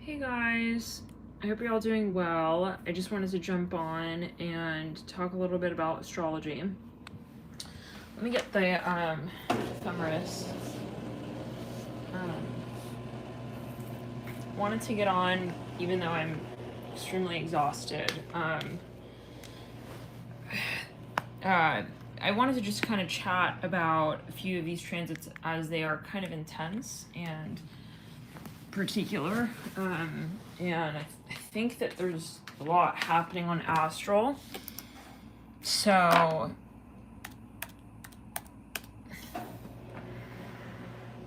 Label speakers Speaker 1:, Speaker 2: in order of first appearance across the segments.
Speaker 1: Hey guys, I hope you're all doing well. I just wanted to jump on and talk a little bit about astrology. Let me get the ephemeris. Wanted to get on even though I'm extremely exhausted. I wanted to just kind of chat about a few of these transits as they are kind of intense and particular, and I think that there's a lot happening on astral, so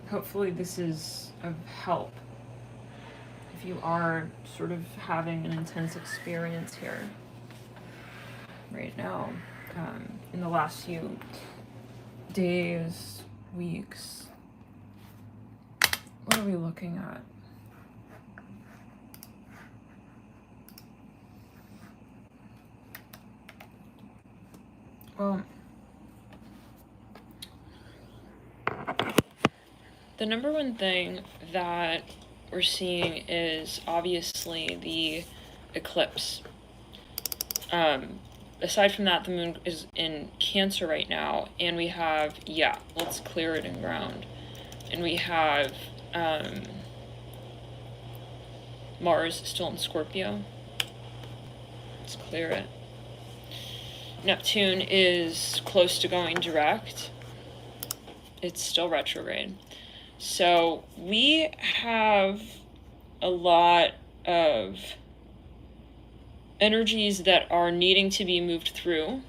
Speaker 1: hopefully this is of help if you are sort of having an intense experience here right now, in the last few days, weeks. What are we looking at? Well, the number one thing that we're seeing is obviously the eclipse. Aside from that, the moon is in Cancer right now, and we have, let's clear it and ground. And we have Mars still in Scorpio. Let's clear it. Neptune is close to going direct. It's still retrograde. So we have a lot of energies that are needing to be moved through.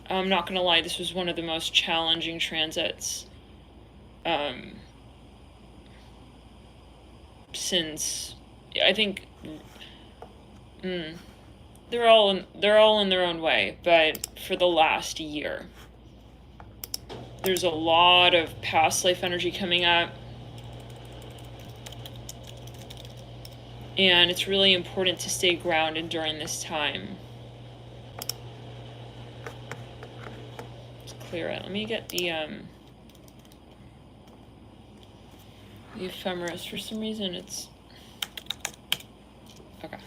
Speaker 1: I'm not going to lie, this was one of the most challenging transits since, I think, they're all in their own way, but for the last year. There's a lot of past life energy coming up. And it's really important to stay grounded during this time. Let's clear it. Let me get the ephemeris. For some reason it's... Okay.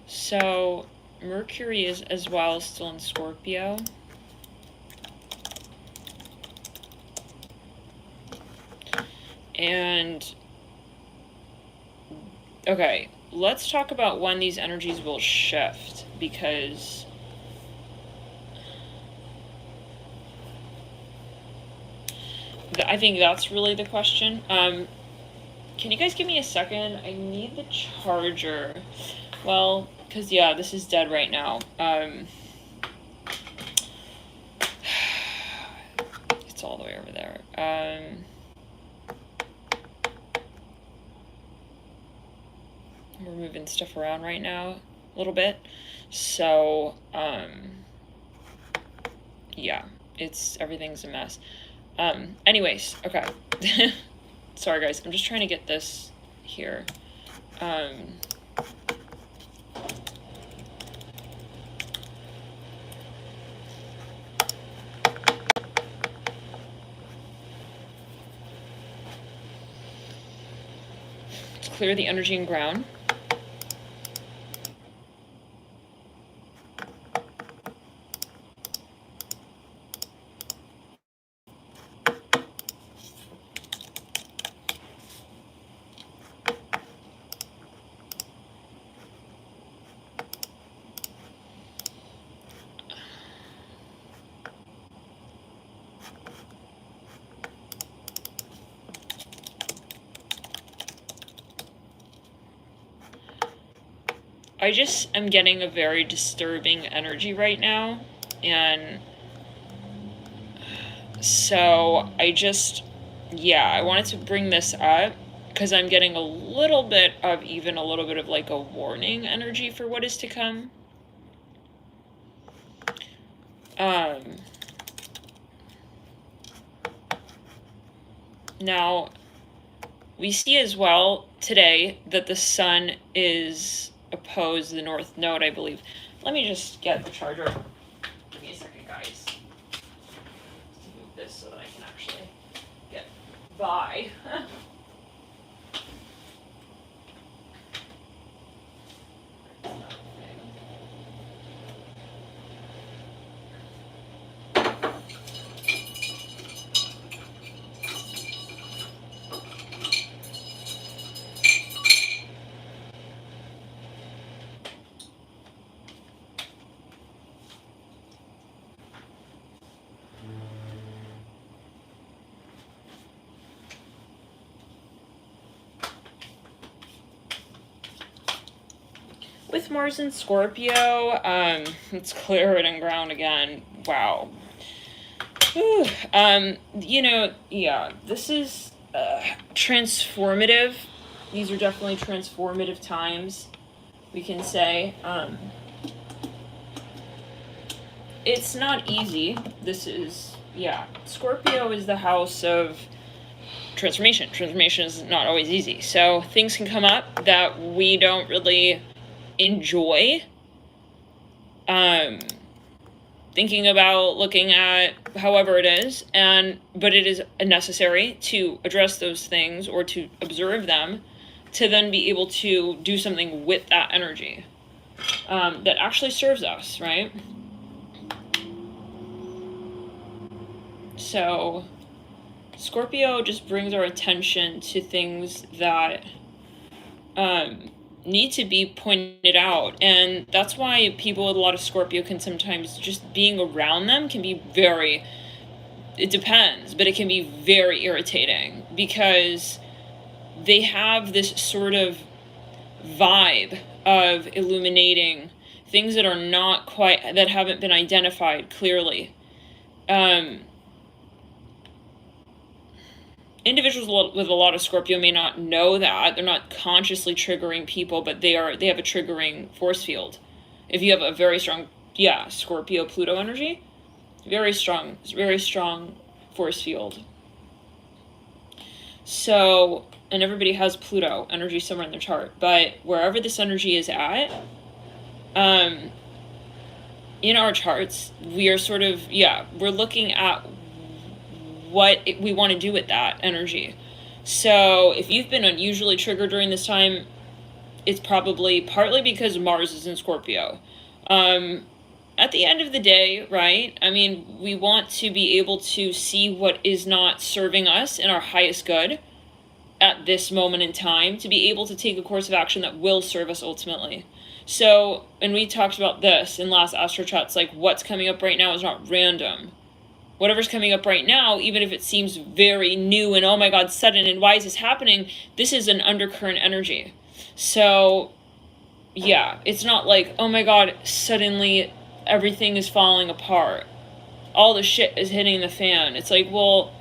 Speaker 1: So Mercury is as well still in Scorpio. And okay, let's talk about when these energies will shift, because I think that's really the question. Can you guys give me a second? I need the charger. Well, because this is dead right now. It's all the way over there. We're moving stuff around right now a little bit. So, everything's a mess. Anyways, okay. Sorry guys, I'm just trying to get this here. Let's clear the energy and ground. I just am getting a very disturbing energy right now, and so I wanted to bring this up because I'm getting a little bit of like a warning energy for what is to come. Now, we see as well today that the sun is opposed the North Node, I believe. Let me just get the charger. Give me a second, guys. this so that I can actually get by. With Mars in Scorpio, it's clearing ground again. Wow. Whew. Yeah, this is transformative. These are definitely transformative times, we can say. It's not easy. This is, Scorpio is the house of transformation. Transformation is not always easy. So things can come up that we don't really enjoy thinking about, looking at, however it is, but it is necessary to address those things or to observe them to then be able to do something with that energy that actually serves us, right? So Scorpio just brings our attention to things that need to be pointed out, and that's why people with a lot of Scorpio can sometimes, just being around them can be very, it depends, but it can be very irritating because they have this sort of vibe of illuminating things that are not quite, that haven't been identified clearly. Individuals with a lot of Scorpio may not know that. They're not consciously triggering people, but they have a triggering force field. If you have a very strong, Scorpio Pluto energy, very strong force field. So, and everybody has Pluto energy somewhere in their chart, but wherever this energy is at, in our charts, we are sort of, we're looking at what we want to do with that energy. So if you've been unusually triggered during this time, it's probably partly because Mars is in Scorpio. At the end of the day, right? I mean, we want to be able to see what is not serving us in our highest good at this moment in time, to be able to take a course of action that will serve us ultimately. So, and we talked about this in last Astro Chats, like what's coming up right now is not random. Whatever's coming up right now, even if it seems very new and oh my God, sudden and why is this happening, this is an undercurrent energy. So it's not like, oh my God, suddenly everything is falling apart. All the shit is hitting the fan. It's like, well,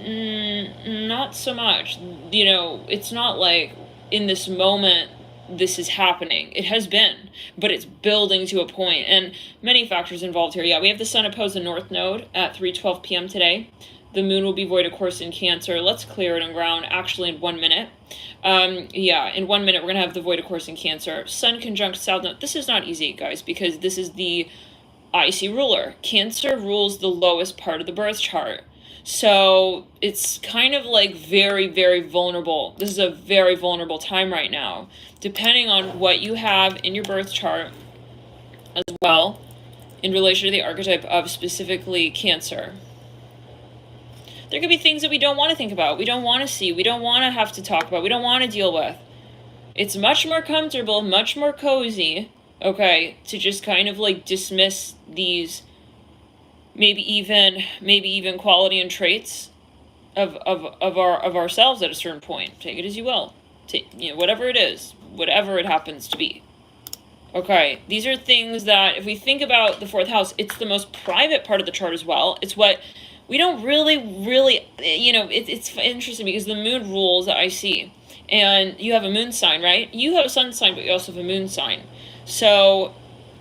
Speaker 1: not so much. It's not like in this moment this is happening. It has been, but it's building to a point, and many factors involved here. We have the sun opposed the north node at 3:12 p.m. today. The moon will be void of course in Cancer. Let's clear it on ground actually in 1 minute. In 1 minute we're gonna have the void of course in Cancer. Sun conjunct south node. This is not easy, guys, because this is the icy ruler. Cancer rules the lowest part of the birth chart. So it's kind of like very, very vulnerable. This is a very vulnerable time right now, depending on what you have in your birth chart as well, in relation to the archetype of specifically Cancer. There could be things that we don't want to think about, we don't want to see, we don't want to have to talk about, we don't want to deal with. It's much more comfortable, much more cozy, okay, to just kind of like dismiss these maybe even quality and traits of ourselves at a certain point. Take it as you will. Whatever it is, whatever it happens to be. Okay, these are things that if we think about the fourth house, it's the most private part of the chart as well. It's what we don't really, it's interesting because the moon rules that I see. And you have a moon sign, right? You have a sun sign, but you also have a moon sign. So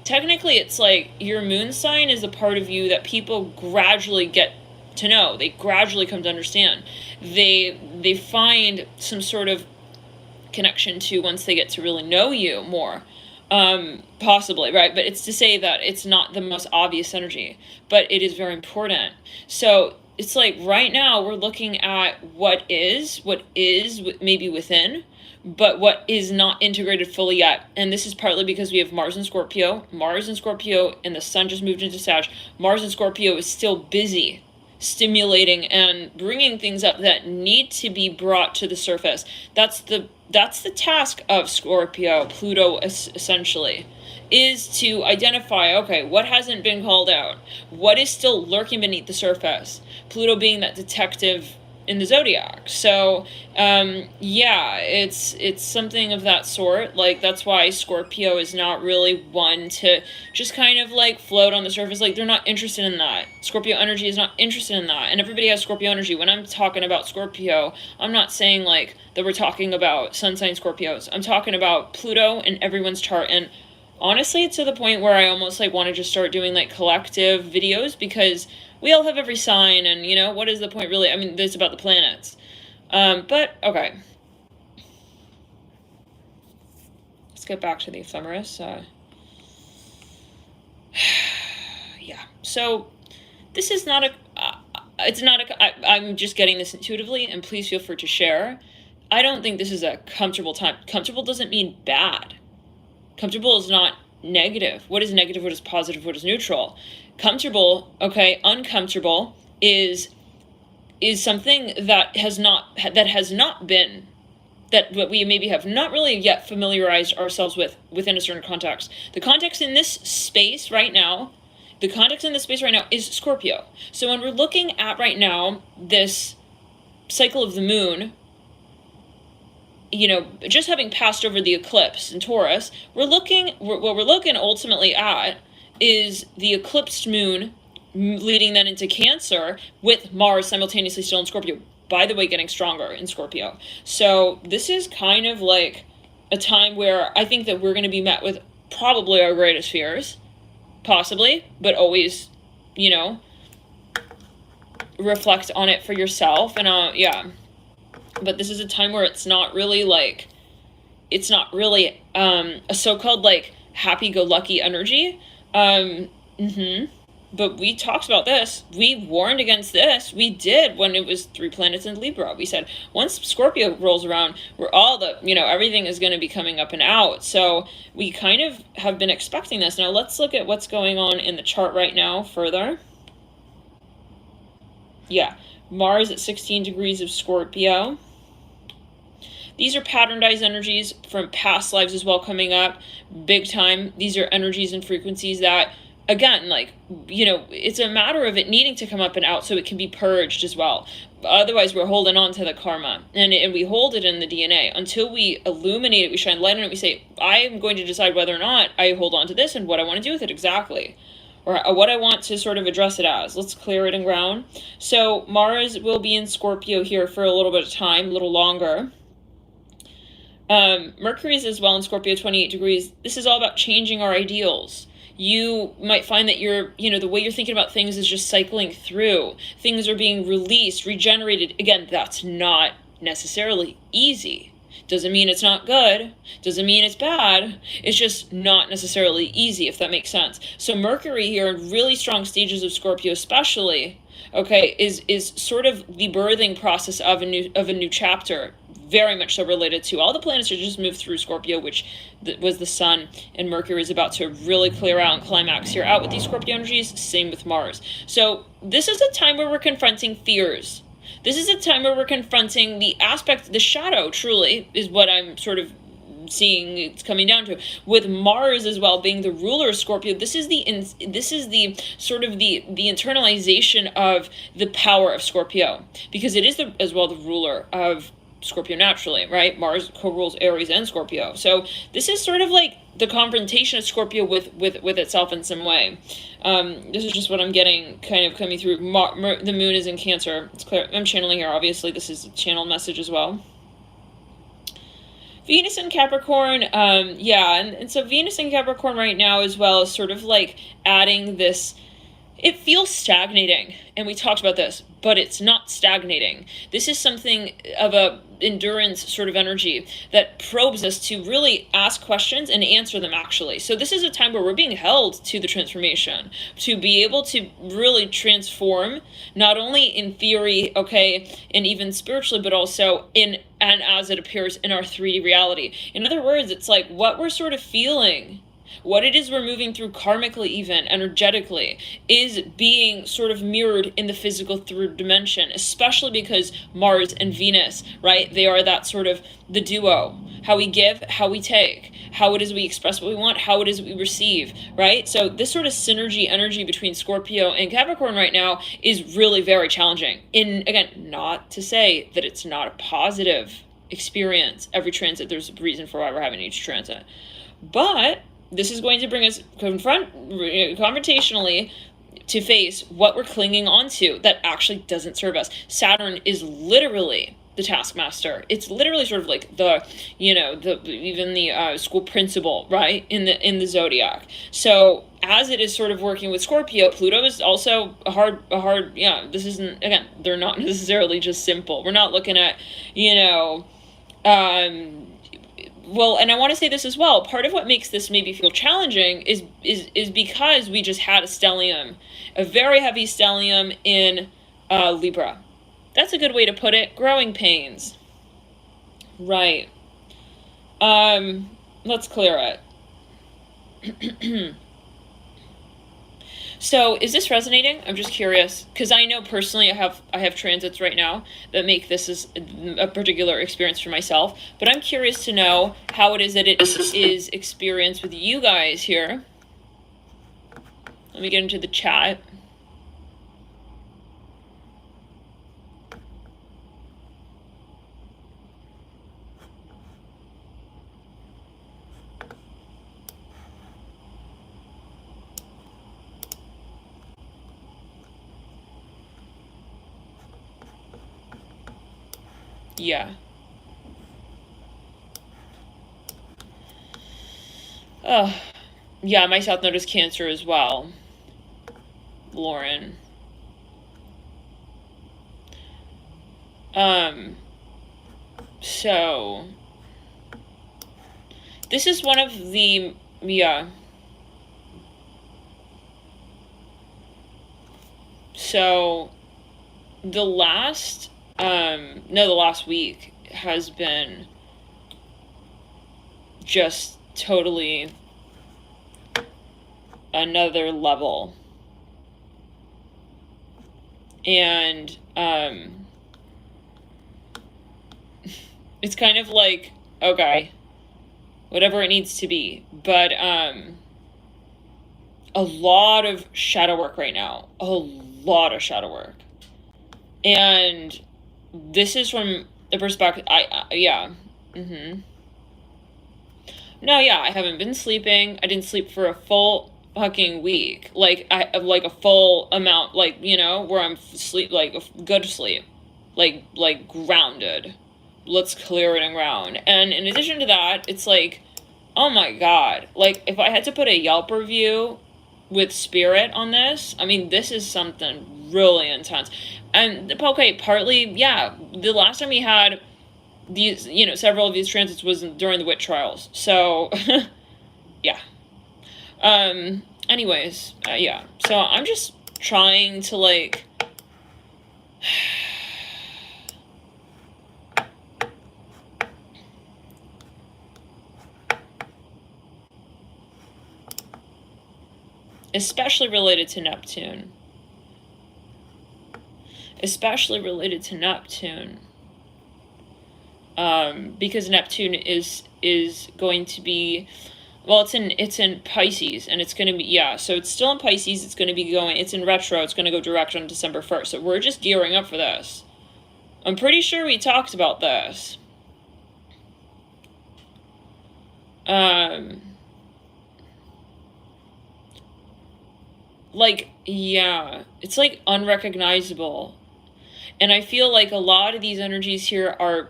Speaker 1: technically, it's like your moon sign is a part of you that people gradually get to know. They gradually come to understand. They find some sort of connection to once they get to really know you more. Possibly, right? But it's to say that it's not the most obvious energy, but it is very important. So it's like right now we're looking at what is maybe within, but what is not integrated fully yet. And this is partly because we have Mars in Scorpio, and the sun just moved into Sag. Mars in Scorpio is still busy stimulating and bringing things up that need to be brought to the surface. That's the task of Scorpio, Pluto essentially, is to identify, okay, what hasn't been called out? What is still lurking beneath the surface? Pluto being that detective in the zodiac. So yeah, it's something of that sort. Like, that's why Scorpio is not really one to just kind of like float on the surface. Like, they're not interested in that. Scorpio energy is not interested in that. And everybody has Scorpio energy. When I'm talking about Scorpio, I'm not saying like that we're talking about sun sign Scorpios. I'm talking about Pluto in everyone's chart. And honestly, it's to the point where I almost like want to just start doing like collective videos, because we all have every sign, and you know, what is the point really? I mean, it's about the planets. But okay, let's get back to the ephemeris. Yeah, so this is not a I'm just getting this intuitively, and please feel free to share. I don't think this is a comfortable time. Comfortable doesn't mean bad. Comfortable is not negative. What is negative? What is positive? What is neutral? Comfortable, okay, uncomfortable is something that has not been, that what we maybe have not really yet familiarized ourselves with within a certain context. The context in this space right now is Scorpio. So when we're looking at right now this cycle of the moon, you know, just having passed over the eclipse in Taurus, what we're looking ultimately at is the eclipsed moon leading then into Cancer, with Mars simultaneously still in Scorpio, by the way, getting stronger in Scorpio. So this is kind of like a time where I think that we're going to be met with probably our greatest fears, possibly, but always, you know, reflect on it for yourself. And yeah, but this is a time where it's not really a so-called like happy-go-lucky energy. But we talked about this. We warned against this. We did when it was 3 planets in Libra. We said once Scorpio rolls around, we're all everything is going to be coming up and out. So we kind of have been expecting this. Now let's look at what's going on in the chart right now further. Yeah, Mars at 16 degrees of Scorpio. These are patternized energies from past lives as well coming up big time. These are energies and frequencies that, again, like, you know, it's a matter of it needing to come up and out so it can be purged as well. Otherwise, we're holding on to the karma, and we hold it in the DNA. Until we illuminate it, we shine light on it, we say, I am going to decide whether or not I hold on to this and what I want to do with it exactly, or what I want to sort of address it as. Let's clear it and ground. So Mars will be in Scorpio here for a little bit of time, a little longer. Mercury is as well in Scorpio, 28 degrees. This is all about changing our ideals. You might find that the way you're thinking about things is just cycling through. Things are being released, regenerated. Again, that's not necessarily easy. Doesn't mean it's not good. Doesn't mean it's bad. It's just not necessarily easy, if that makes sense. So Mercury here in really strong stages of Scorpio especially, okay, is sort of the birthing process of a new chapter. Very much so related to all the planets that just moved through Scorpio, which was the sun, and Mercury is about to really clear out and climax here out with these Scorpio energies. Same with Mars. So this is a time where we're confronting fears. This is a time where we're confronting the aspect, the shadow, truly, is what I'm sort of seeing it's coming down to. With Mars as well being the ruler of Scorpio, this is the sort of the internalization of the power of Scorpio, because it is as well the ruler of Scorpio naturally, right? Mars co-rules Aries and Scorpio. So this is sort of like the confrontation of Scorpio with itself in some way. This is just what I'm getting kind of coming through. The moon is in Cancer. It's clear. I'm channeling here. Obviously, this is a channel message as well. Venus in Capricorn, yeah, and so Venus in Capricorn right now as well is sort of like adding this, it feels stagnating, and we talked about this, but it's not stagnating. This is something of a endurance sort of energy that probes us to really ask questions and answer them, actually. So this is a time where we're being held to the transformation, to be able to really transform, not only in theory, okay, and even spiritually, but also in and as it appears in our 3D reality. In other words, it's like what we're sort of feeling, what it is we're moving through karmically, even energetically, is being sort of mirrored in the physical third dimension, especially because Mars and Venus, right? They are that sort of the duo. How we give, how we take, how it is we express what we want, how it is we receive, right? So this sort of synergy energy between Scorpio and Capricorn right now is really very challenging. In, again, not to say that it's not a positive experience. Every transit, there's a reason for why we're having each transit. But this is going to bring us confrontationally to face what we're clinging onto that actually doesn't serve us. Saturn is literally the taskmaster. It's literally sort of like the, even the school principal, right, in the zodiac. So as it is sort of working with Scorpio, Pluto is also a hard, this isn't, again, they're not necessarily just simple. We're not looking at, well, and I want to say this as well. Part of what makes this maybe feel challenging is because we just had a stellium, a very heavy stellium in Libra. That's a good way to put it. Growing pains. Right. Let's clear it. So is this resonating? I'm just curious, because I know personally I have transits right now that make this as a particular experience for myself, but I'm curious to know how it is that it is experienced with you guys here. Let me get into the chat. Yeah. Oh, yeah, my South Node is Cancer as well. Lauren. So this is one of the, yeah. So the last week has been just totally another level. And it's kind of like, okay, whatever it needs to be, but a lot of shadow work right now, a lot of shadow work. And this is from the perspective, No, yeah, I haven't been sleeping. I didn't sleep for a full fucking week. Like a full amount, where I'm sleep, like a good sleep, like grounded. Let's clear it and ground. And in addition to that, it's like, oh my God, like if I had to put a Yelp review with spirit on this, I mean, this is something really intense. And okay, partly, yeah, the last time we had these, several of these transits was during the witch trials. So, yeah. Anyways, yeah. So I'm just trying to, like, especially related to Neptune. Because Neptune is going to be, well, it's in Pisces, and it's going to be, yeah, so it's still in Pisces. It's going to be going, it's in retro. It's going to go direct on December 1st. So we're just gearing up for this. I'm pretty sure we talked about this. Like, yeah, it's like unrecognizable. And I feel like a lot of these energies here are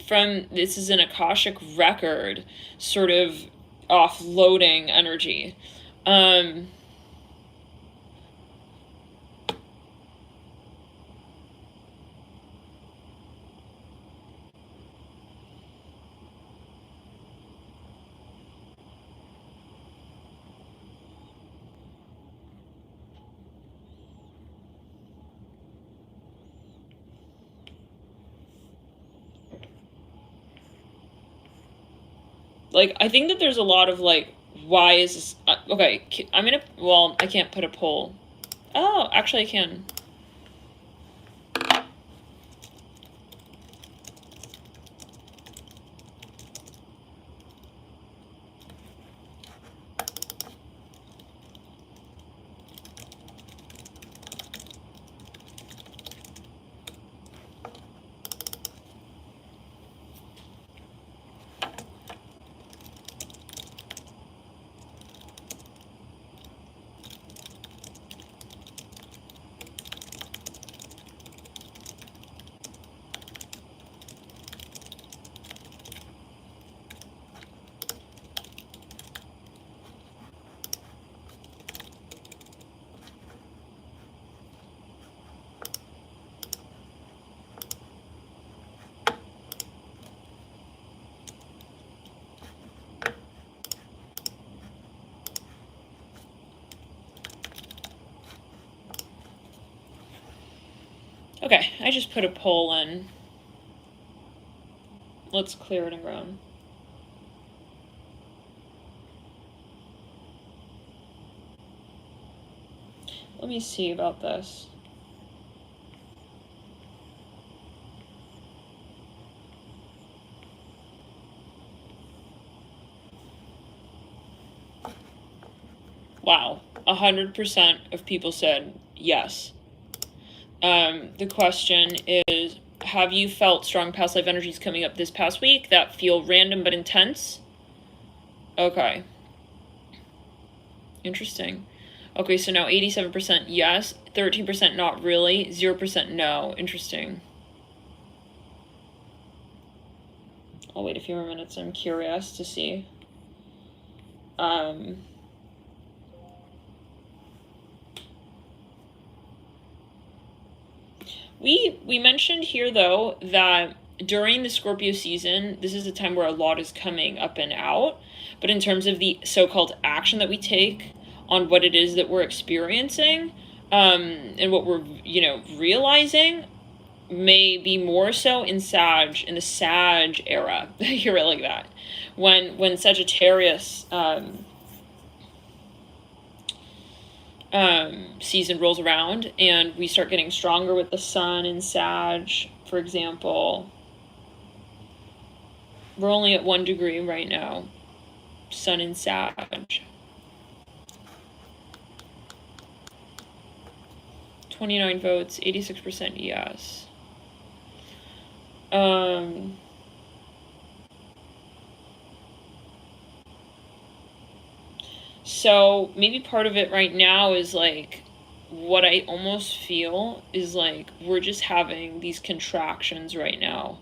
Speaker 1: from, this is an Akashic record sort of offloading energy. like, I think that there's a lot of, like, why is this, okay, I'm gonna, well, I can't put a poll. Oh, actually I can. Okay, I just put a poll in. Let's clear it and ground. Let me see about this. Wow, 100% of people said yes. The question is, have you felt strong past life energies coming up this past week that feel random but intense? Okay. Interesting. Okay, so now 87% yes, 13% not really, 0% no. Interesting. I'll wait a few more minutes. I'm curious to see. We mentioned here, though, that during the Scorpio season, this is a time where a lot is coming up and out. But in terms of the so-called action that we take on what it is that we're experiencing, and what we're, realizing, may be more so in the Sag era. I hear it like that. When Sagittarius season rolls around and we start getting stronger with the sun in Sag, for example. We're only at 1 degree right now. Sun in Sag. 29 votes, 86% yes. So maybe part of it right now is like, what I almost feel is like we're just having these contractions right now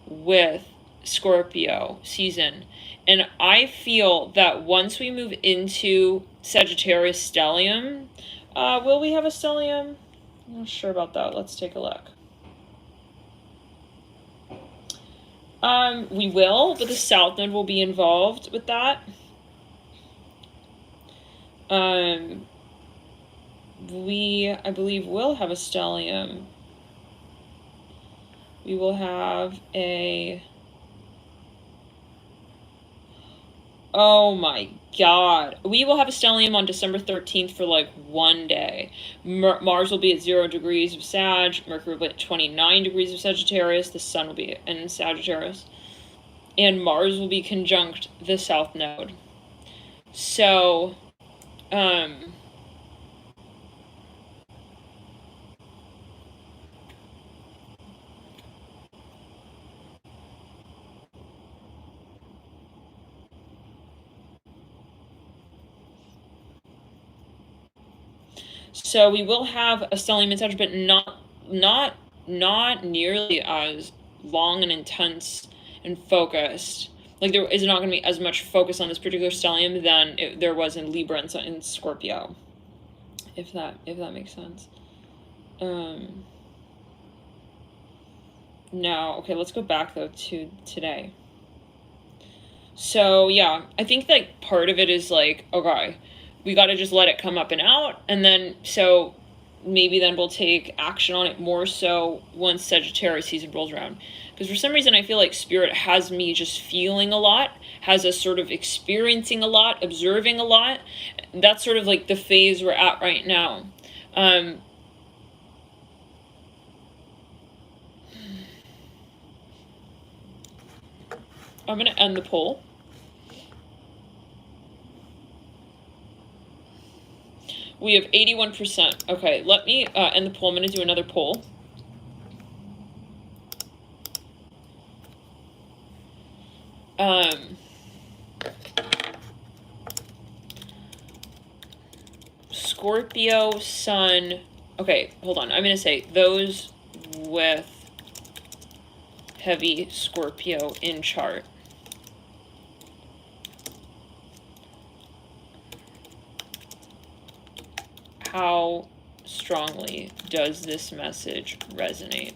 Speaker 1: with Scorpio season. And I feel that once we move into Sagittarius stellium, will we have a stellium? I'm not sure about that. Let's take a look. We will, but the South Node will be involved with that. I believe, will have a stellium. We will have oh my god. We will have a stellium on December 13th for like 1 day. Mars will be at 0 degrees of Sag. Mercury will be at 29 degrees of Sagittarius. The Sun will be in Sagittarius. And Mars will be conjunct the South Node. So, so we will have a stellium in Sag, but not nearly as long and intense and focused. Like, there is not going to be as much focus on this particular stellium than there was in Libra and in Scorpio, if that makes sense. Now, okay, let's go back though to today. So yeah, I think that part of it is like, okay, we got to just let it come up and out, and then so maybe then we'll take action on it more so once Sagittarius season rolls around. Because for some reason I feel like Spirit has me just feeling a lot, has us sort of experiencing a lot, observing a lot. That's sort of like the phase we're at right now. I'm going to end the poll. We have 81%. Okay, let me end the poll. I'm going to do another poll. Scorpio, Sun. Okay, hold on. I'm going to say those with heavy Scorpio in chart. How strongly does this message resonate?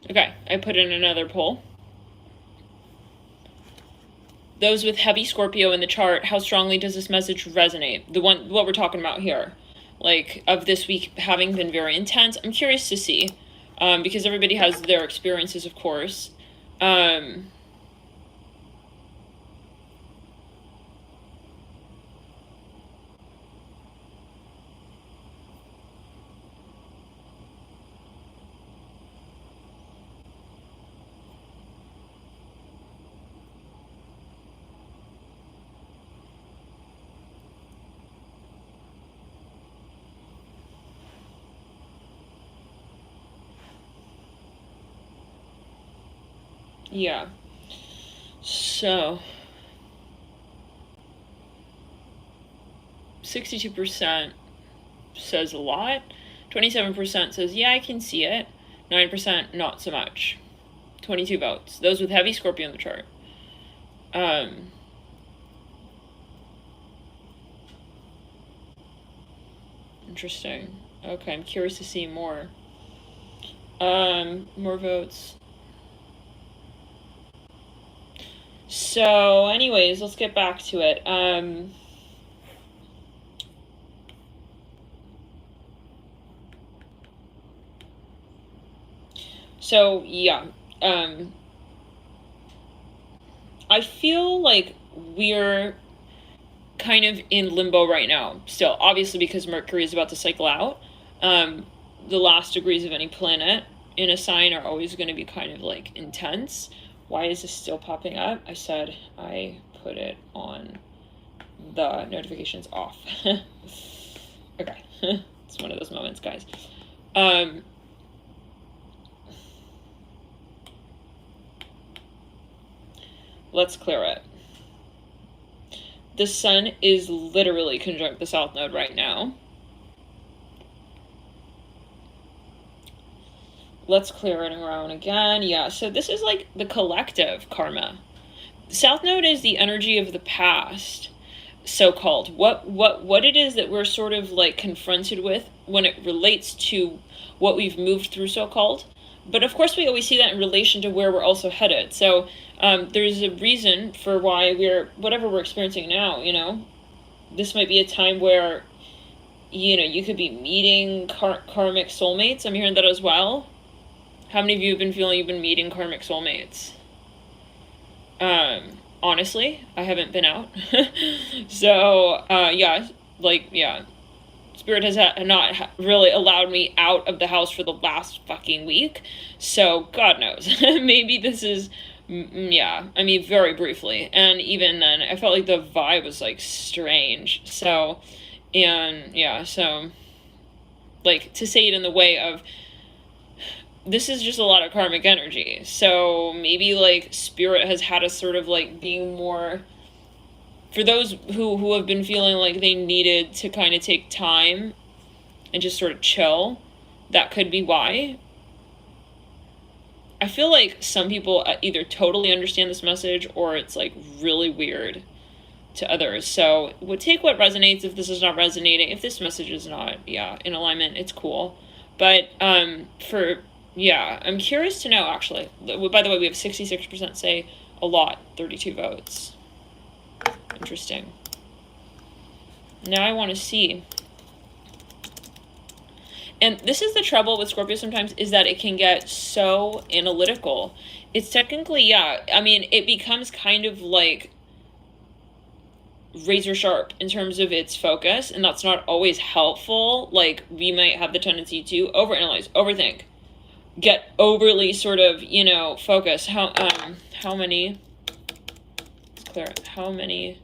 Speaker 1: Okay, I put in another poll. Those with heavy Scorpio in the chart, how strongly does this message resonate? What we're talking about here, like of this week having been very intense. I'm curious to see, because everybody has their experiences, of course. Yeah. So 62% says a lot. 27% says, yeah, I can see it. 9% not so much. 22 votes. Those with heavy Scorpio in the chart. Interesting. Okay, I'm curious to see more. More votes. So, anyways, let's get back to it. So, yeah. I feel like we're kind of in limbo right now still, obviously because Mercury is about to cycle out. The last degrees of any planet in a sign are always going to be kind of like intense. Why is this still popping up? I said I put it on the notifications off. Okay. It's one of those moments, guys. Let's clear it. The sun is literally conjunct the south node right now. Let's clear it around again. Yeah, so this is like the collective karma. The south node is the energy of the past, so-called. What it is that we're sort of like confronted with when it relates to what we've moved through, so-called. But of course we always see that in relation to where we're also headed. So there's a reason for why whatever we're experiencing now, you know, this might be a time where, you know, you could be meeting karmic soulmates. I'm hearing that as well. How many of you have been feeling you've been meeting karmic soulmates? Honestly, I haven't been out. So, yeah, like, yeah. Spirit has not really allowed me out of the house for the last fucking week. So God knows. Maybe this is, yeah, I mean, very briefly. And even then, I felt like the vibe was like strange. So, and yeah, so like to say it in the way of, this is just a lot of karmic energy. So maybe like Spirit has had us sort of like being more, for those who have been feeling like they needed to kind of take time and just sort of chill, that could be why. I feel like some people either totally understand this message or it's like really weird to others. So we'll take what resonates. If this is not resonating, if this message is not, in alignment, it's cool. But I'm curious to know, actually. By the way, we have 66% say a lot, 32 votes. Interesting. Now I want to see. And this is the trouble with Scorpio sometimes, is that it can get so analytical. It's technically, I mean, it becomes kind of like razor sharp in terms of its focus, and that's not always helpful. Like, we might have the tendency to overanalyze, overthink, get overly sort of, focus. How many, let's clear it. How many,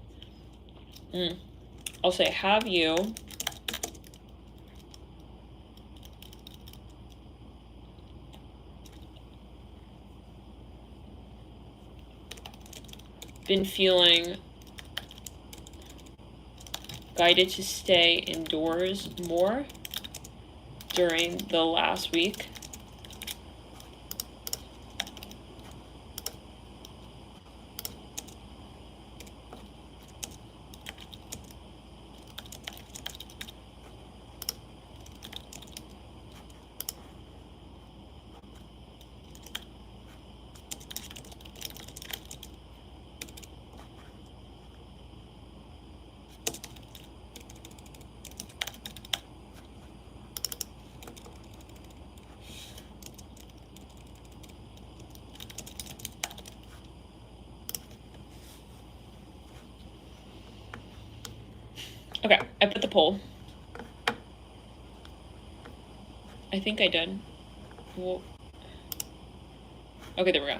Speaker 1: I'll say, have you been feeling guided to stay indoors more during the last week? 'Kay, I put the poll. I think I did. Well, okay, there we go.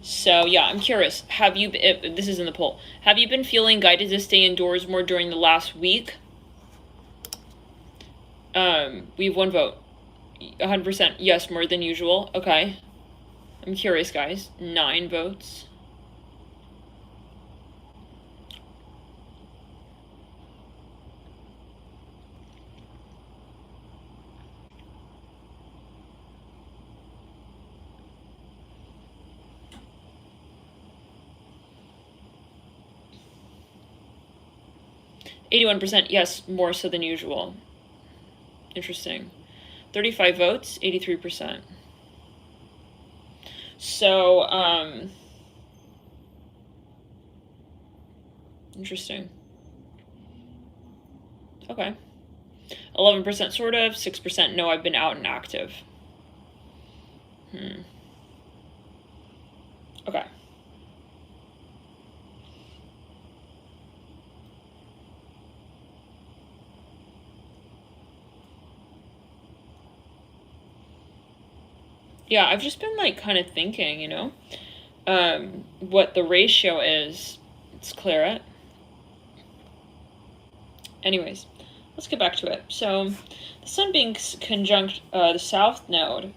Speaker 1: So yeah, I'm curious. Have you, this is in the poll, have you been feeling guided to stay indoors more during the last week? We have 1 vote. 100% yes, more than usual. Okay. I'm curious, guys. 9 votes. %, yes, more so than usual. Interesting. 35 votes, 83%. So, interesting. Okay. 11% sort of, 6% no, I've been out and active. Okay. Yeah, I've just been like kind of thinking, what the ratio is. Let's clear it. Anyways, let's get back to it. So the sun being conjunct the south node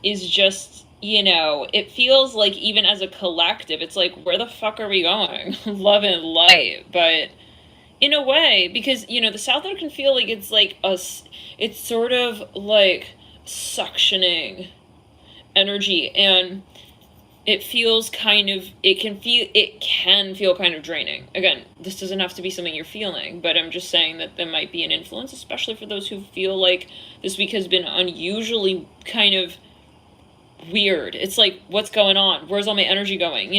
Speaker 1: is just, it feels like even as a collective, it's like, where the fuck are we going? Love and light. But in a way, because, the south node can feel like it's like it's sort of like suctioning energy, and it feels kind of, it can feel kind of draining. Again, this doesn't have to be something you're feeling, but I'm just saying that there might be an influence, especially for those who feel like this week has been unusually kind of weird. It's like, what's going on? Where's all my energy going?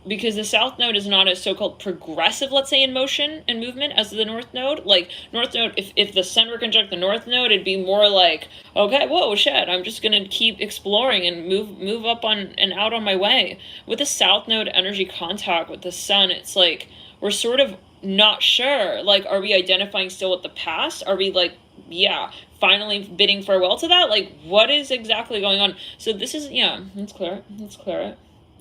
Speaker 1: Because the south node is not as so-called progressive, let's say, in motion and movement as the north node. Like, north node, if the sun were conjunct the north node, it'd be more like, okay, whoa, shit, I'm just gonna keep exploring and move up on and out on my way. With the south node energy contact with the sun, it's like we're sort of not sure. Like, are we identifying still with the past? Are we like, yeah, finally bidding farewell to that? Like, what is exactly going on? So this is, yeah, let's clear it. Let's clear it.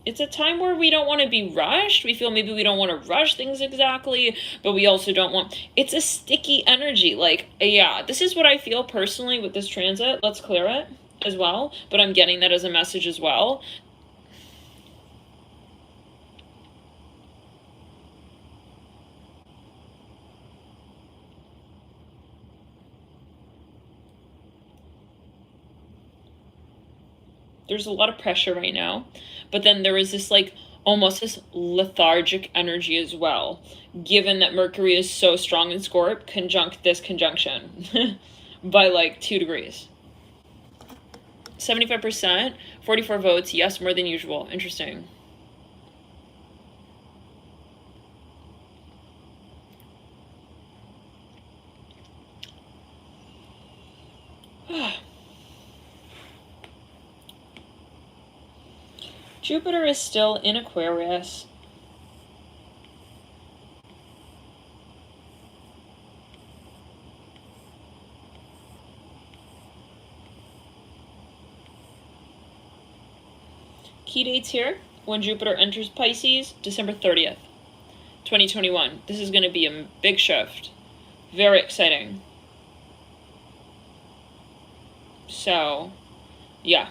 Speaker 1: It's a time where we don't want to be rushed. We feel maybe we don't want to rush things exactly, but we also don't want, it's a sticky energy. Like, yeah, this is what I feel personally with this transit. Let's clear it as well. But I'm getting that as a message as well. There's a lot of pressure right now, but then there is this like almost this lethargic energy as well, given that Mercury is so strong in Scorp, conjunct this conjunction by like 2 degrees. 75%, 44 votes, yes, more than usual. Interesting. Jupiter is still in Aquarius. Key dates here. When Jupiter enters Pisces, December 30th, 2021. This is going to be a big shift. Very exciting. So, yeah.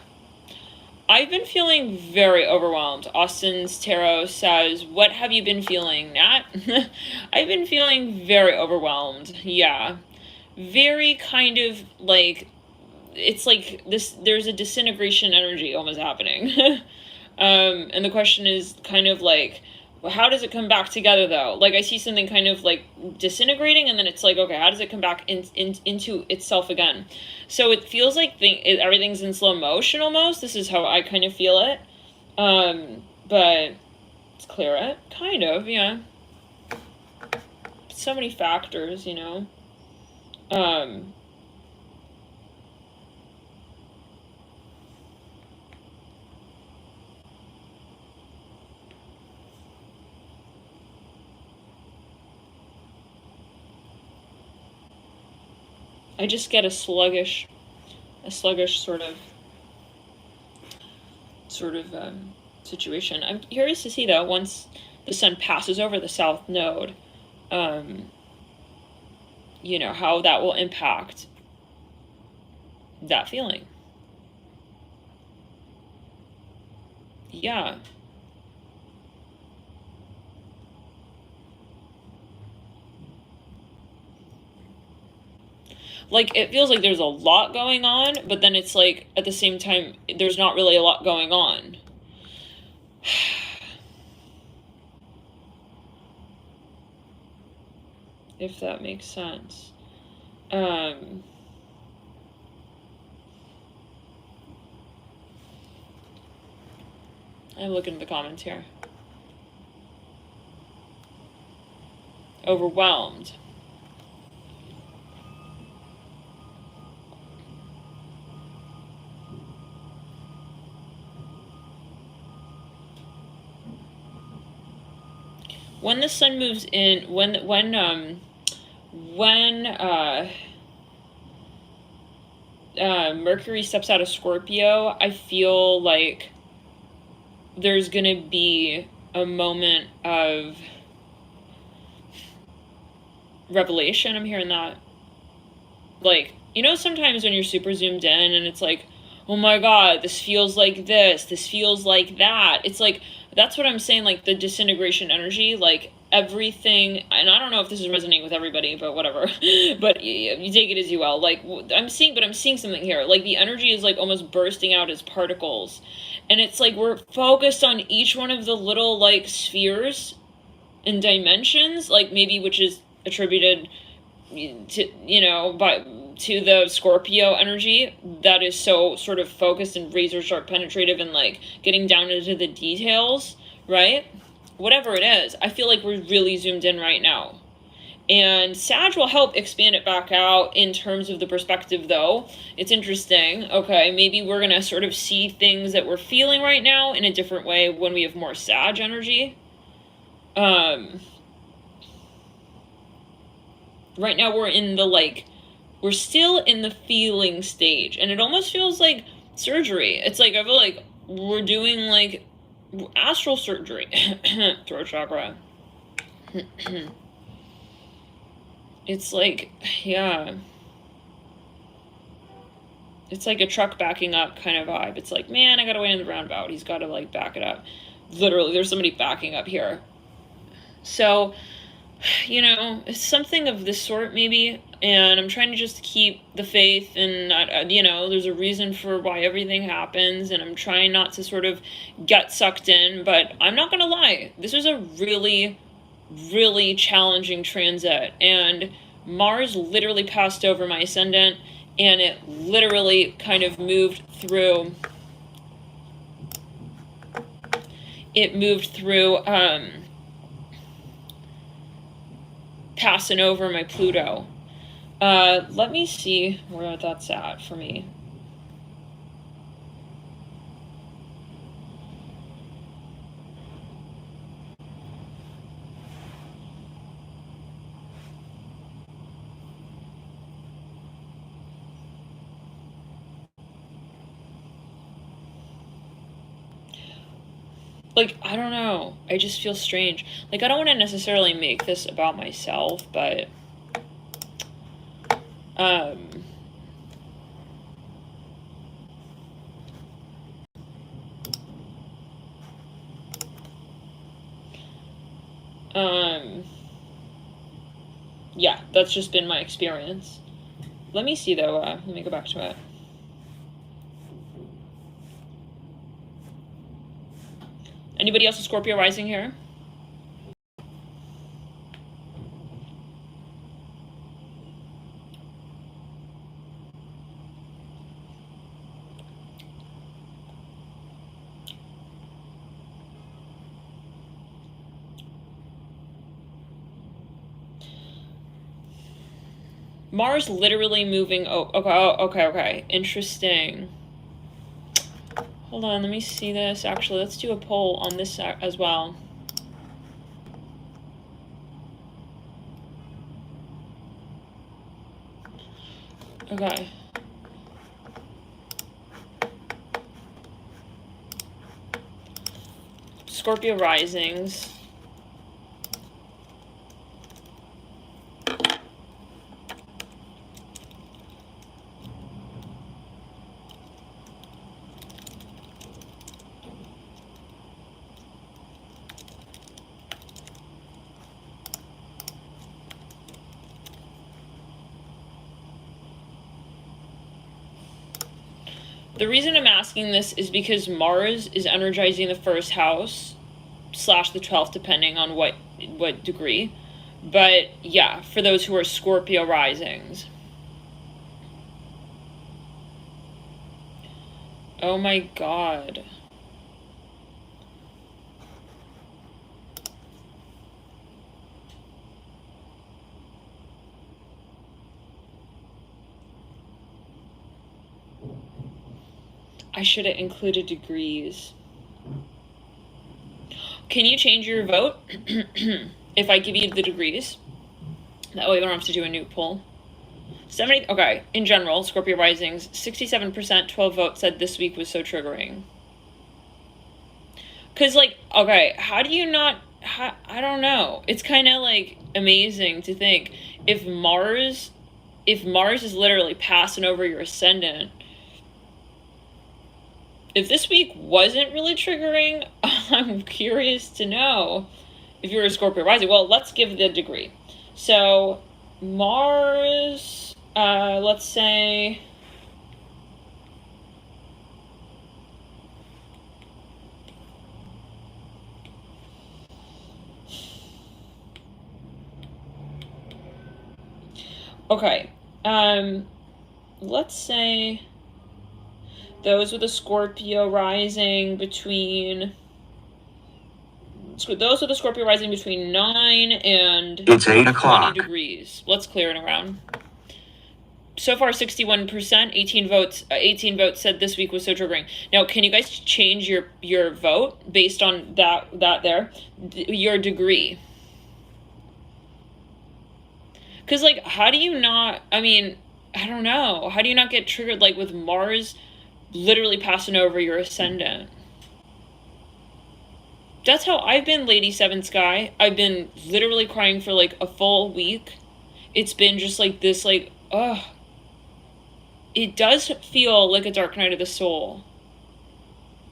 Speaker 1: I've been feeling very overwhelmed. Austin's Tarot says, what have you been feeling, Nat? I've been feeling very overwhelmed. Yeah. Very kind of like, it's like this, there's a disintegration energy almost happening. And the question is kind of like, how does it come back together though? Like I see something kind of like disintegrating and then it's like, okay, how does it come back into itself again? So it feels like everything's in slow motion almost. This is how I kind of feel it. But let's clear it. Kind of, yeah. So many factors, you know. I just get a sluggish sort of situation. I'm curious to see though, once the sun passes over the south node, you know, how that will impact that feeling. Yeah. Like, it feels like there's a lot going on, but then it's like, at the same time, there's not really a lot going on. If that makes sense. I'm looking at the comments here. Overwhelmed. When the sun moves in, when Mercury steps out of Scorpio, I feel like there's gonna be a moment of revelation. I'm hearing that. Like, you know, sometimes when you're super zoomed in and it's like, oh my God, this feels like this feels like that. It's like, that's what I'm saying, like the disintegration energy, like everything, and I don't know if this is resonating with everybody, but whatever. But you take it as you will. Like, I'm seeing something here. Like, the energy is like almost bursting out as particles. And it's like we're focused on each one of the little like spheres and dimensions, like maybe which is attributed to, you know, to the Scorpio energy that is so sort of focused and razor sharp penetrative and like getting down into the details, right? Whatever it is, I feel like we're really zoomed in right now. And Sag will help expand it back out in terms of the perspective, though. It's interesting. Okay, maybe we're going to sort of see things that we're feeling right now in a different way when we have more Sag energy. right now we're in the, like, we're still in the feeling stage, and it almost feels like surgery. It's like, I feel like we're doing, like, astral surgery. Throat chakra. It's like, yeah. It's like a truck backing up kind of vibe. It's like, man, I gotta wait in the roundabout. He's gotta, like, back it up. Literally, there's somebody backing up here. So, you know, it's something of this sort, maybe. And I'm trying to just keep the faith, and not, you know, there's a reason for why everything happens, and I'm trying not to sort of get sucked in. But I'm not gonna lie, this was a really, really challenging transit, and Mars literally passed over my ascendant, and it literally kind of moved through, passing over my Pluto. Let me see where that's at for me. Like, I don't know. I just feel strange. Like, I don't want to necessarily make this about myself, but yeah, that's just been my experience. Let me see, though. Let me go back to it. Anybody else a Scorpio rising here? Mars literally moving. Oh, okay. Interesting. Hold on, let me see this. Actually, let's do a poll on this as well. Okay. Scorpio risings. The reason I'm asking this is because Mars is energizing the first house / the 12th, depending on what degree. But yeah, for those who are Scorpio risings. Oh my God. I should have included degrees. Can you change your vote if I give you the degrees? That way we don't have to do a new poll. 70, okay, in general, Scorpio risings, 67%, 12 votes said this week was so triggering. Because, like, okay, how do you not, I don't know. It's kind of, like, amazing to think if Mars is literally passing over your ascendant, if this week wasn't really triggering, I'm curious to know if you're a Scorpio rising. Well, let's give the degree. So, Mars, let's say, okay, let's say those with a Scorpio rising between, those with a Scorpio rising between 9 and
Speaker 2: it's 8 o'clock.
Speaker 1: 20 degrees. Let's clear it around. So far, 61%, 18 votes said this week was so triggering. Now, can you guys change your vote based on your degree? Because, like, how do you not, I mean, I don't know. How do you not get triggered, like, with Mars literally passing over your ascendant? That's how I've been, Lady Seven Sky. I've been literally crying for, like, a full week. It's been just, like, this, like, ugh. It does feel like a dark night of the soul.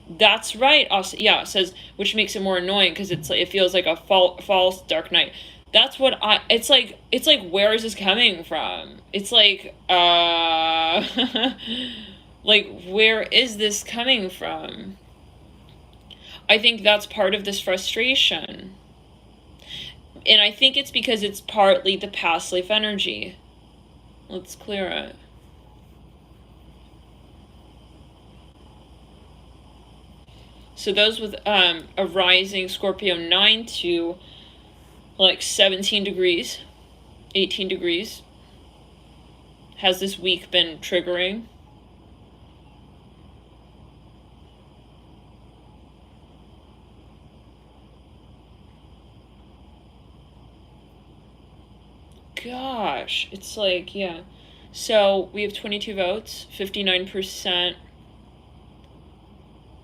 Speaker 1: That's right. Yeah, it says, which makes it more annoying because it feels like a false dark night. That's what it's like, where is this coming from? It's like, like, where is this coming from? I think that's part of this frustration. And I think it's because it's partly the past life energy. Let's clear it. So those with a rising Scorpio 9 to like 17 degrees, 18 degrees, has this week been triggering? Gosh, it's like, yeah. So we have 22 votes, 59%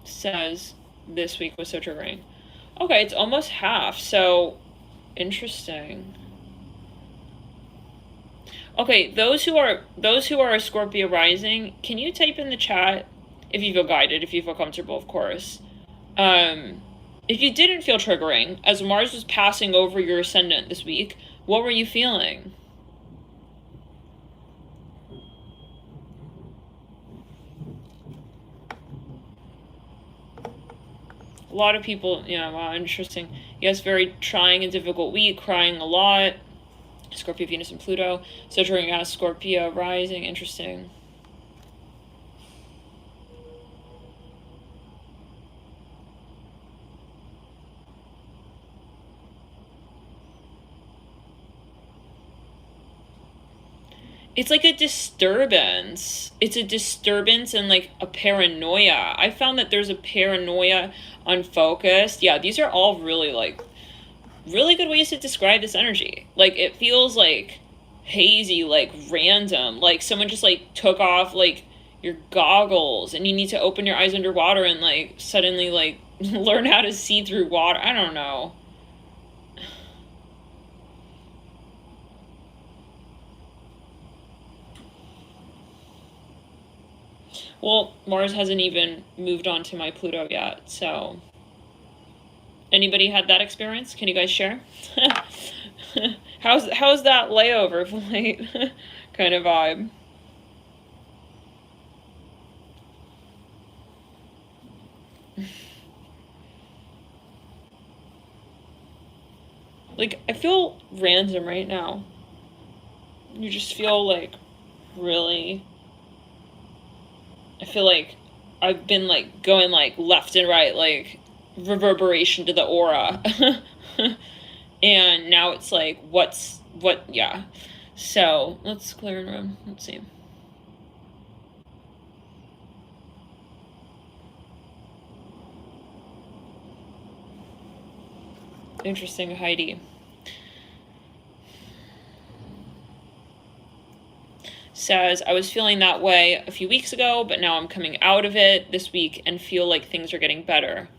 Speaker 1: says this week was so triggering. Okay, it's almost half, so interesting. Okay, those who are a Scorpio rising, can you type in the chat if you feel guided, if you feel comfortable, of course. If you didn't feel triggering, as Mars was passing over your ascendant this week, what were you feeling? A lot of people, yeah, wow, interesting. Yes, very trying and difficult week, crying a lot. Scorpio, Venus, and Pluto. So during as Scorpio rising, interesting. It's like a disturbance. It's a disturbance and like a paranoia. I found that there's a paranoia, unfocused. Yeah, these are all really like really good ways to describe this energy. Like it feels like hazy, like random, like someone just like took off like your goggles and you need to open your eyes underwater and like suddenly like learn how to see through water. I don't know. Well, Mars hasn't even moved on to my Pluto yet, so anybody had that experience? Can you guys share? how's that layover flight kind of vibe? Like, I feel random right now. You just feel like really, I feel like I've been like going like left and right, like reverberation to the aura. And now it's like, yeah. So let's clear the room. Let's see. Interesting, Heidi. Says, I was feeling that way a few weeks ago, but now I'm coming out of it this week and feel like things are getting better.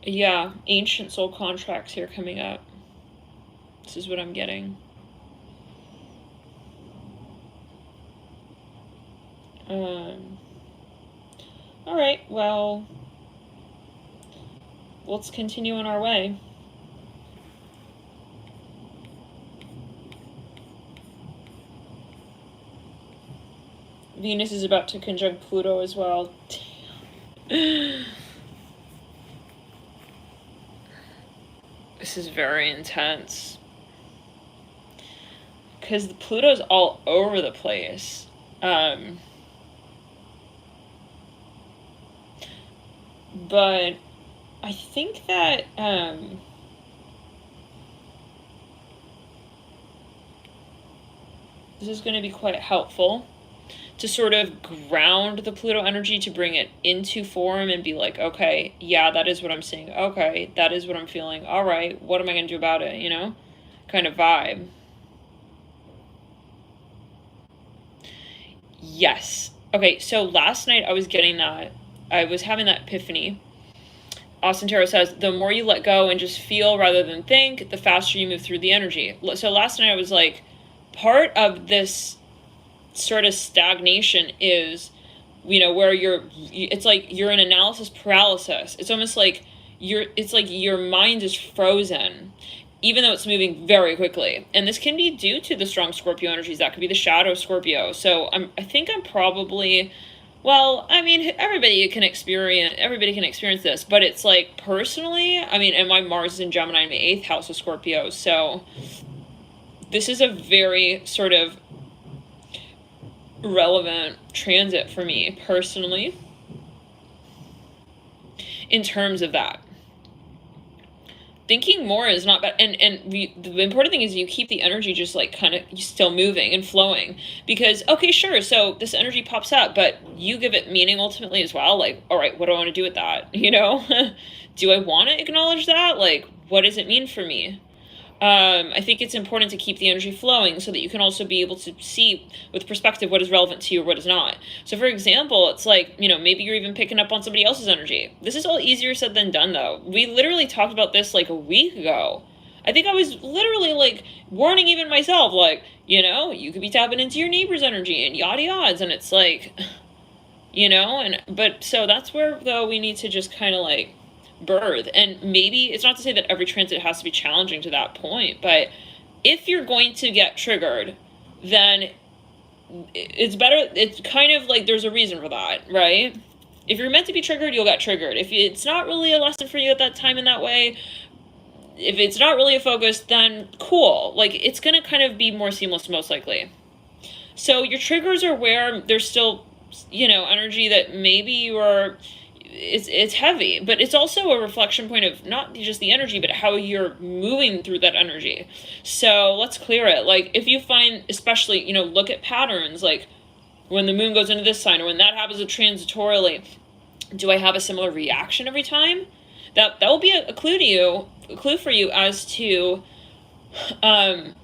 Speaker 1: Yeah, ancient soul contracts here coming up. This is what I'm getting. All right, well, let's continue on our way. Venus is about to conjunct Pluto as well. This is very intense. Because the Pluto's all over the place. But I think that This is going to be quite helpful to sort of ground the Pluto energy, to bring it into form and be like, okay, yeah, that is what I'm seeing. Okay, that is what I'm feeling. All right, what am I going to do about it, you know? Kind of vibe. Yes. Okay, so last night I was getting that. I was having that epiphany. Austin Tarot says, the more you let go and just feel rather than think, the faster you move through the energy. So last night I was like, part of this sort of stagnation is, you know, where it's like you're in analysis paralysis. It's almost like it's like your mind is frozen, even though it's moving very quickly. And this can be due to the strong Scorpio energies. That could be the shadow Scorpio. So I think I'm probably, well, I mean, everybody can experience this, but it's like, personally, I mean, and my Mars is in Gemini in my 8th house of Scorpio, so this is a very sort of relevant transit for me, personally, in terms of that. Thinking more is not bad, and the important thing is you keep the energy just like kind of still moving and flowing, because okay, sure, so this energy pops up, but you give it meaning ultimately as well. Like, all right, what do I want to do with that, you know? Do I want to acknowledge that? Like, what does it mean for me? I think it's important to keep the energy flowing so that you can also be able to see with perspective what is relevant to you or what is not. So for example, it's like, you know, maybe you're even picking up on somebody else's energy. This is all easier said than done, though. We literally talked about this like a week ago. I think I was literally like warning even myself, like, you know, you could be tapping into your neighbor's energy and yada yads, and it's like, you know, but so that's where, though, we need to just kind of like birth. And maybe it's not to say that every transit has to be challenging to that point, but if you're going to get triggered, then it's better, it's kind of like there's a reason for that, right? If you're meant to be triggered, you'll get triggered. If it's not really a lesson for you at that time in that way, if it's not really a focus, then cool, like it's gonna kind of be more seamless most likely. So your triggers are where there's still, you know, energy that maybe you are, it's heavy, but it's also a reflection point of not just the energy, but how you're moving through that energy. So let's clear it. Like if you find, especially, you know, look at patterns, like when the moon goes into this sign, or when that happens transitorily, do I have a similar reaction every time? That will be a clue to you, a clue for you as to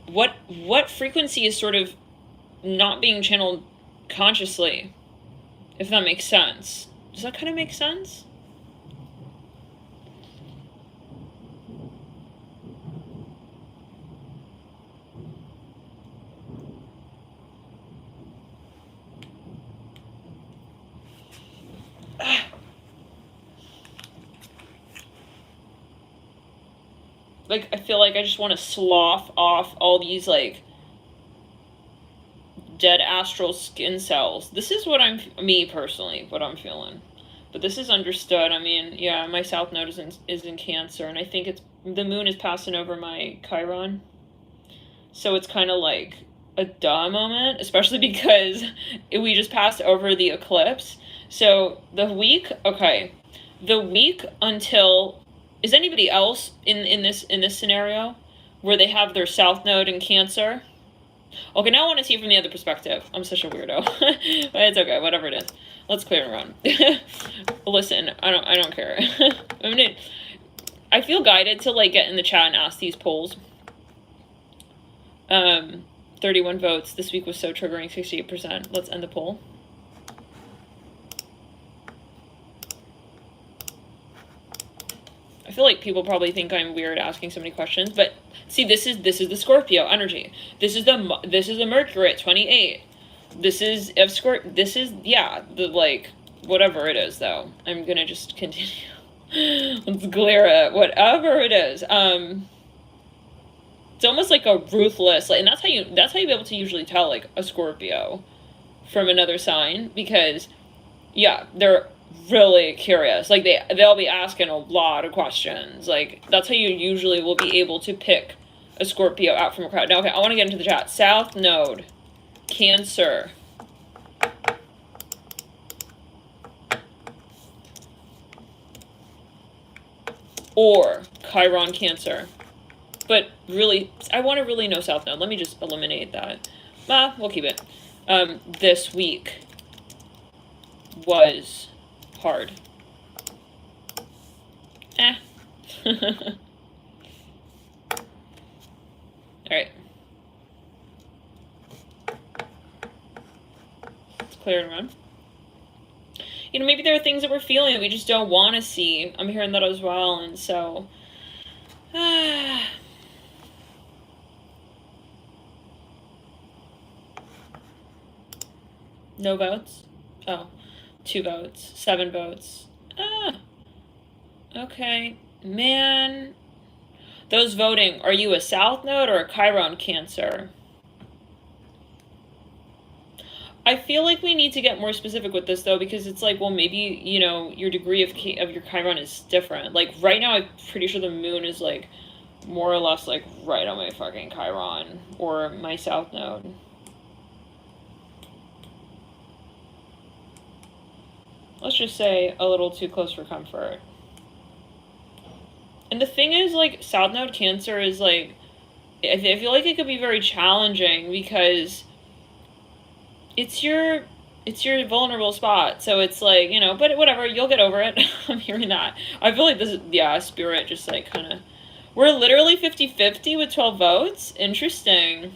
Speaker 1: what frequency is sort of not being channeled consciously, if that makes sense. Does that kind of make sense? Like, I feel like I just want to slough off all these, like, dead astral skin cells. This is what me personally, what I'm feeling. But this is understood. I mean, yeah, my South Node is in Cancer, and I think the moon is passing over my Chiron. So it's kind of like a duh moment, especially because we just passed over the eclipse. So the week until, is anybody else in this scenario where they have their South Node in Cancer? Okay, now I want to see it from the other perspective. I'm such a weirdo. But it's okay, whatever it is. Let's clear it around. Listen, I don't care. I feel guided to like get in the chat and ask these polls. 31 votes. This week was so triggering, 68%. Let's end the poll. I feel like people probably think I'm weird asking so many questions, but see, this is the Scorpio energy. This is the Mercury at 28. This is of Scorpio. This is, yeah, the like whatever it is though. I'm gonna just continue. Let's clear it. Whatever it is. It's almost like a ruthless, like, and that's how you be able to usually tell like a Scorpio from another sign, because yeah, they're really curious. Like they'll be asking a lot of questions. Like that's how you usually will be able to pick a Scorpio out from a crowd. Now, okay, I want to get into the chat. South Node, Cancer. Or Chiron Cancer. But really, I want to really know South Node. Let me just eliminate that. We'll keep it. This week was hard. Alright. Let's clear and run. You know, maybe there are things that we're feeling that we just don't want to see. I'm hearing that as well, and so... No votes? Oh, 2 votes. 7 votes. Okay. Man. Those voting, are you a South Node or a Chiron Cancer? I feel like we need to get more specific with this, though, because it's like, well, maybe, you know, your degree of your Chiron is different. Like, right now, I'm pretty sure the moon is, like, more or less, like, right on my fucking Chiron or my South Node. Let's just say a little too close for comfort. And the thing is, like, South Node Cancer is, like, I feel like it could be very challenging because it's your vulnerable spot. So it's like, you know, but whatever, you'll get over it. I'm hearing that. I feel like this is, yeah, spirit just, like, kind of, we're literally 50-50 with 12 votes. Interesting.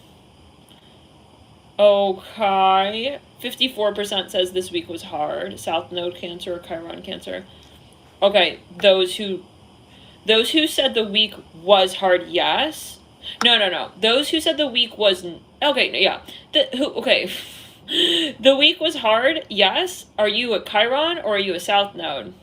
Speaker 1: Okay. 54% says this week was hard. South Node Cancer or Chiron Cancer. Okay, those who said the week was hard, yes. No. Those who said the week was... Okay, yeah. Okay. The week was hard, yes. Are you a Chiron or are you a South Node?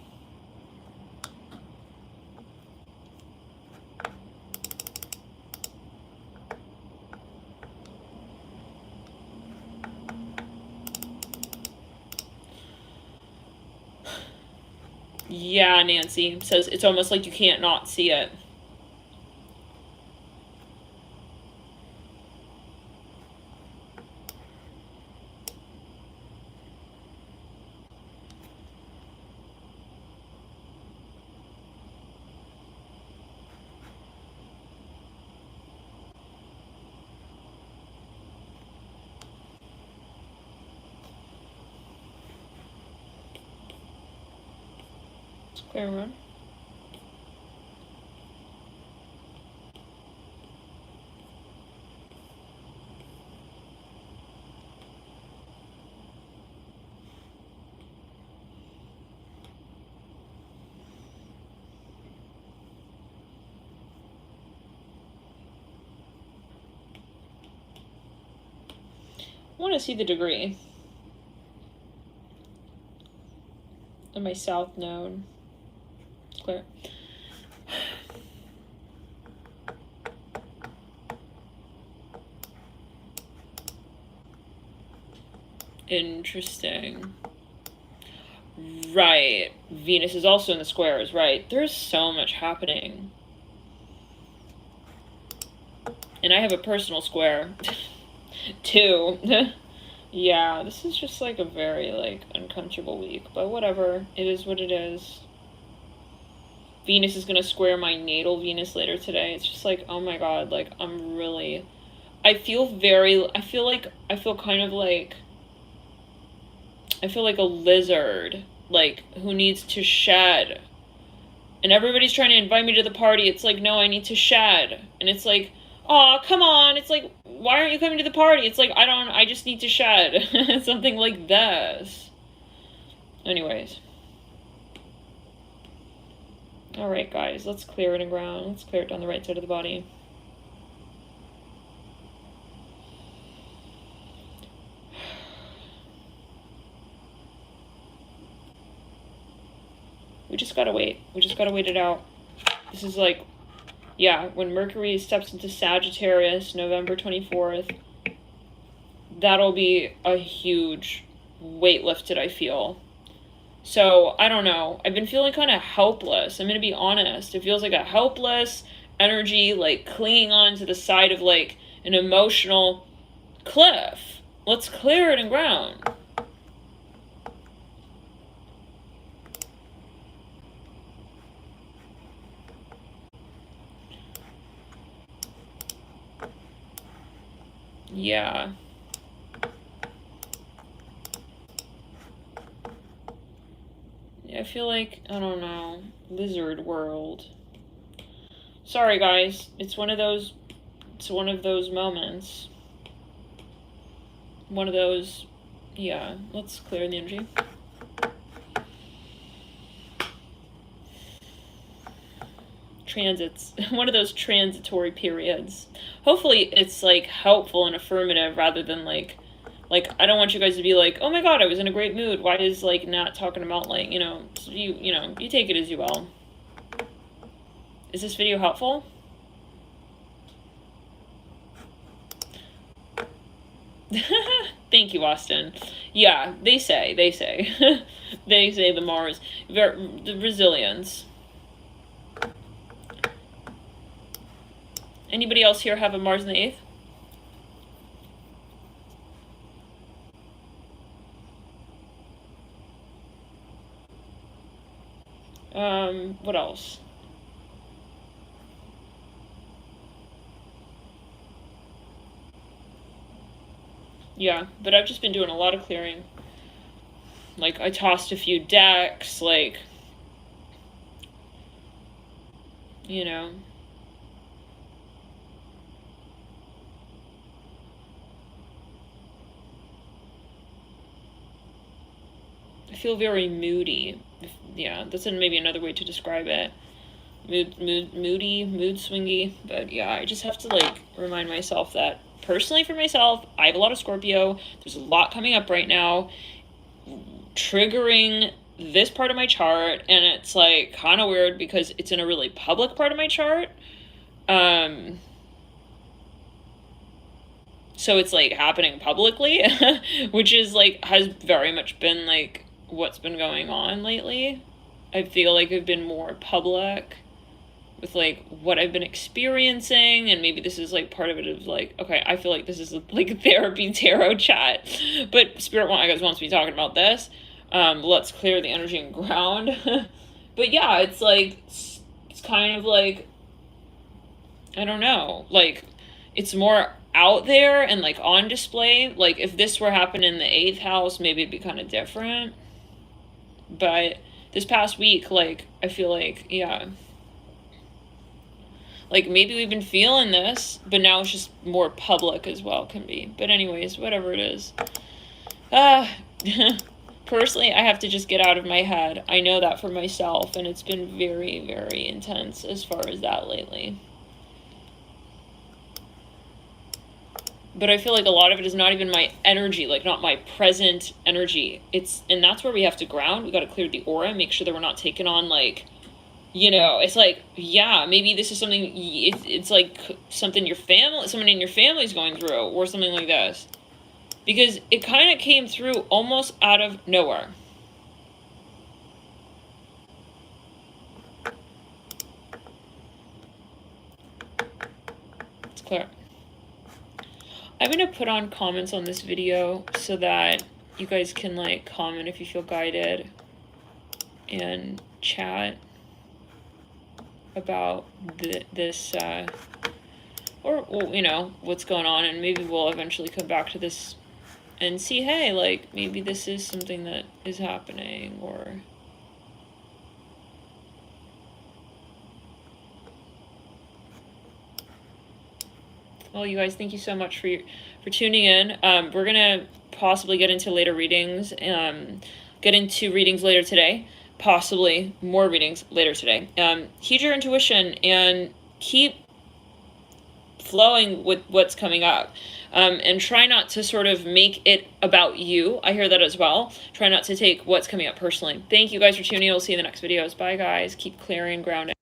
Speaker 1: Yeah, Nancy says it's almost like you can't not see it. Clear run. I want to see the degree of my South Node. Clear. Interesting. Right. Venus is also in the squares, right? There's so much happening. And I have a personal square. 2. Yeah, this is just like a very like uncomfortable week, but whatever. It is what it is. Venus is gonna square my natal Venus later today. It's just like, oh my god, like I'm really... I feel kind of like... I feel like a lizard, like, who needs to shed. And everybody's trying to invite me to the party. It's like, no, I need to shed. And it's like, oh, come on. It's like, why aren't you coming to the party? It's like, I just need to shed. Something like this. Anyways. Alright, guys, let's clear it and ground. Let's clear it down the right side of the body. We just gotta wait. We just gotta wait it out. This is like, yeah, when Mercury steps into Sagittarius, November 24th, that'll be a huge weight lifted, I feel. So, I don't know. I've been feeling kind of helpless. I'm gonna be honest. It feels like a helpless energy, like clinging on to the side of like an emotional cliff. Let's clear it and ground. Yeah. I feel like, I don't know, lizard world. Sorry guys, it's one of those moments. One of those, yeah, let's clear the energy. Transits, one of those transitory periods. Hopefully it's like helpful and affirmative rather than like I don't want you guys to be like, oh my god, I was in a great mood. Why is like not talking about like, you know, you take it as you will. Is this video helpful? Thank you, Austin. Yeah, they say they say the Mars, the resilience. Anybody else here have a Mars in the 8th? What else? Yeah, but I've just been doing a lot of clearing. Like, I tossed a few decks, like, you know. I feel very moody. Yeah, that's maybe another way to describe it. Moody, mood swingy. But yeah, I just have to like remind myself that personally for myself, I have a lot of Scorpio. There's a lot coming up right now, triggering this part of my chart, and it's like kind of weird because it's in a really public part of my chart. So it's like happening publicly, which is like has very much been like what's been going on lately. I feel like I've been more public with like what I've been experiencing, and maybe this is like part of it is like, okay, I feel like this is like a therapy tarot chat, but Spirit wants me talking about this. Let's clear the energy and ground. But yeah, it's like, it's kind of like, I don't know, like it's more out there and like on display. Like if this were happening in the 8th house, maybe it'd be kind of different. But this past week, like I feel like, yeah, like maybe we've been feeling this, but now it's just more public as well, can be. But anyways, whatever it is. Personally, I have to just get out of my head. I know that for myself, and it's been very, very intense as far as that lately. But I feel like a lot of it is not even my energy, like not my present energy. And that's where we have to ground. We got to clear the aura, make sure that we're not taking on like, you know, it's like, yeah, maybe this is something, it's like something someone in your family is going through, or something like this. Because it kind of came through almost out of nowhere. It's clear. I'm going to put on comments on this video so that you guys can like comment if you feel guided and chat about this or you know what's going on, and maybe we'll eventually come back to this and see, hey, like maybe this is something that is happening. Or well, you guys, thank you so much for tuning in. We're gonna possibly get into later readings, get into readings later today, possibly more readings later today. Heed your intuition and keep flowing with what's coming up, and try not to sort of make it about you. I hear that as well. Try not to take what's coming up personally. Thank you guys for tuning in. We'll see you in the next videos. Bye guys. Keep clearing, grounding.